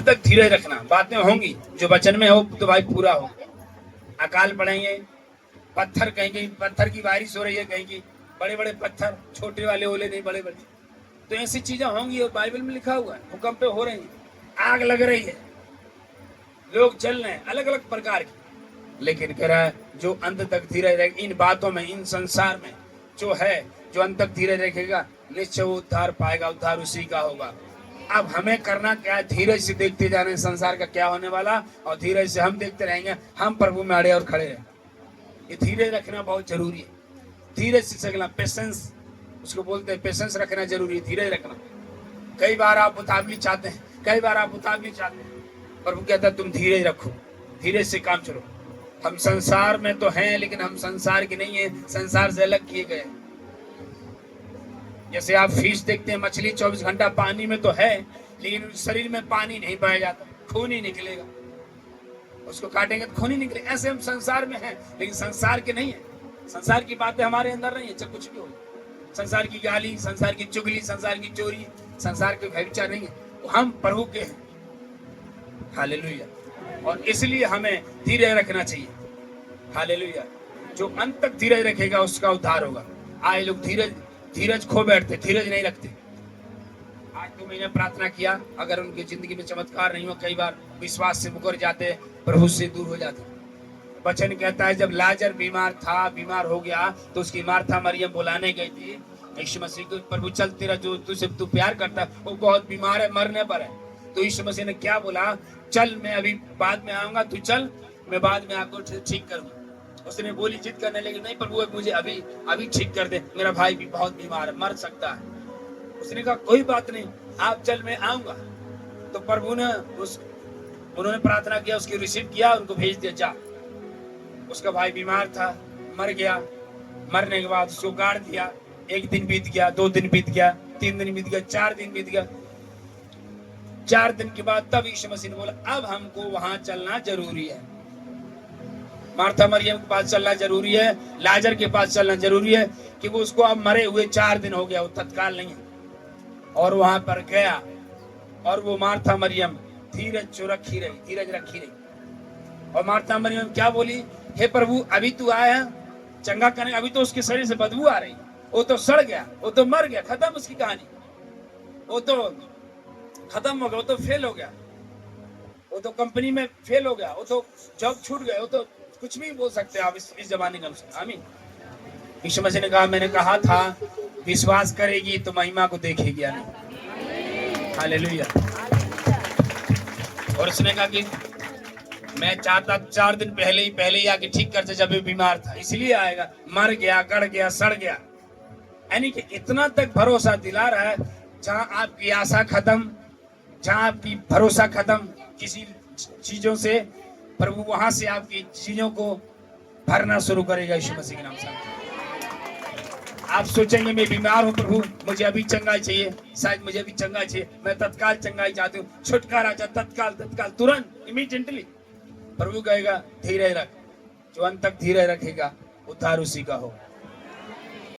तक धीरज रखना। बातें होंगी जो वचन में हो तो भाई पूरा हो। अकाल पड़ेंगे, पत्थर कहीं पत्थर की बारिश हो रही है, कहीं बड़े बड़े पत्थर, छोटे वाले ओले नहीं बड़े बड़े, तो ऐसी चीजें होंगी। और बाइबल में लिखा हुआ है भूकंप हो रही है, आग लग रही है, लोग जल रहे हैं अलग अलग प्रकार की, लेकिन कह रहा है जो अंत तक धीरज रखेगा, इन बातों में, इन संसार में जो है, जो अंत तक धीरज रखेगा निश्चय वो उद्धार पाएगा, उद्धार उसी का होगा। अब हमें करना क्या है? धीरज से देखते जाने संसार का क्या होने वाला, और धीरज से हम देखते रहेंगे, हम प्रभु में अड़े और खड़े हैं। ये धीरज रखना बहुत जरूरी है, धीरज से चलना, पेशेंस उसको बोलते हैं, पेशेंस रखना जरूरी है, धीरज रखना। कई बार आप उतावली चाहते हैं, कई बार आप उतावली चाहते हैं, प्रभु कहता है तुम धीरज रखो, धीरज से काम चलो। हम संसार में तो हैं, लेकिन हम संसार के नहीं है, संसार से अलग किए गए। जैसे आप फिश देखते हैं, मछली 24 घंटा पानी में तो है, लेकिन शरीर में पानी नहीं पाया जाता, खून ही निकलेगा, उसको काटेंगे तो खून ही निकलेगा। ऐसे हम संसार में हैं, लेकिन संसार के नहीं है, संसार की बातें हमारे अंदर नहीं है, चाहे कुछ भी हो। संसार की गाली, संसार की चुगली, संसार की चोरी, संसार के व्यभिचार नहीं है, हम प्रभु के हैं। हालेलुया। और इसलिए हमें धीरज रखना चाहिए। हालेलुया। जो अंत तक धीरज रखेगा उसका उद्धार होगा। आए लोग धीरज खो बैठते, धीरज नहीं रखते। आज तो मैंने प्रार्थना किया, अगर उनकी जिंदगी में चमत्कार नहीं हो, कई बार विश्वास से मुकर जाते, प्रभु से दूर हो जाते। वचन कहता है जब लाजर बीमार था, बीमार हो गया, तो उसकी मार्था मरियम बुलाने गई थी यीशु मसीह को, प्रभु चल, तेरा जो तुझसे तू प्यार करता वो बहुत बीमार है, मरने पर है। तो यीशु मसीह ने क्या बोला? चल, मैं अभी बाद में आऊंगा, तू चल, मैं बाद में आपको ठीक कर दूं। उसने बोली, जिद करने लगी, नहीं प्रभु मुझे अभी ठीक कर दे, मेरा भाई भी बहुत बीमार है, मर सकता है। उसने कहा कोई बात नहीं, आप चल, मैं आऊंगा। तो प्रभु ने उन्होंने प्रार्थना किया, उसकी रिसीव किया, उनको भेज दिया, जा। उसका भाई बीमार था, मर गया। मरने के बाद उसको गाड़ दिया। 1 दिन बीत गया, 2 दिन बीत गया, 3 दिन बीत गया, 4 दिन बीत गया। 4 दिन के बाद तब यीशु मसीह ने बोला अब हमको वहां चलना जरूरी है। मार्था मरियम के पास चलना जरूरी है, लाजर के पास चलना जरूरी है, कि वो उसको अब मरे हुए 4 दिन हो गया, वो तत्काल नहीं है। और वहां पर गया, और वो मार्था मरियम धीरज रखी रही। और मार्था मरियम क्या बोली? हे प्रभु, अभी तू आया चंगा करने, अभी तो उसके शरीर से बदबू आ रही, वो तो सड़ गया, वो तो मर गया, खत्म उसकी कहानी, वो तो खत्म हो गया, वो तो फेल हो गया, वो तो कंपनी में फेल हो गया, वो तो जॉब छूट गया, वो तो कुछ भी बोल सकते हैं आप इस जमाने का। आमीन। यीशु मसीह ने कहा, मैंने कहा था विश्वास करेगी तो महिमा को देखेगी। हालेलुया। और उसने कहा कि मैं चाहता 4 दिन पहले ही आके ठीक करते, जब भी बीमार था, इसलिए आएगा। मर गया, गड़ गया, सड़ गया। यानी कि इतना तक भरोसा दिला रहा है, जहां आपकी आशा खत्म, जहां आपकी भरोसा खत्म किसी चीजों से, प्रभु वहां से आपकी चीजों को भरना शुरू करेगा यीशु मसीह के नाम से। आप सोचेंगे मैं बीमार हूं प्रभु, मुझे अभी चंगाई चाहिए, शायद मुझे अभी चंगाई चाहिए, मैं तत्काल चंगाई चाहती हूँ, छुटकारा चाहता, तत्काल तुरंत, इमीडिएटली। प्रभु कहेगा धीरज रख, जो अंत तक धीरज रखेगा उद्धार उसी का हो।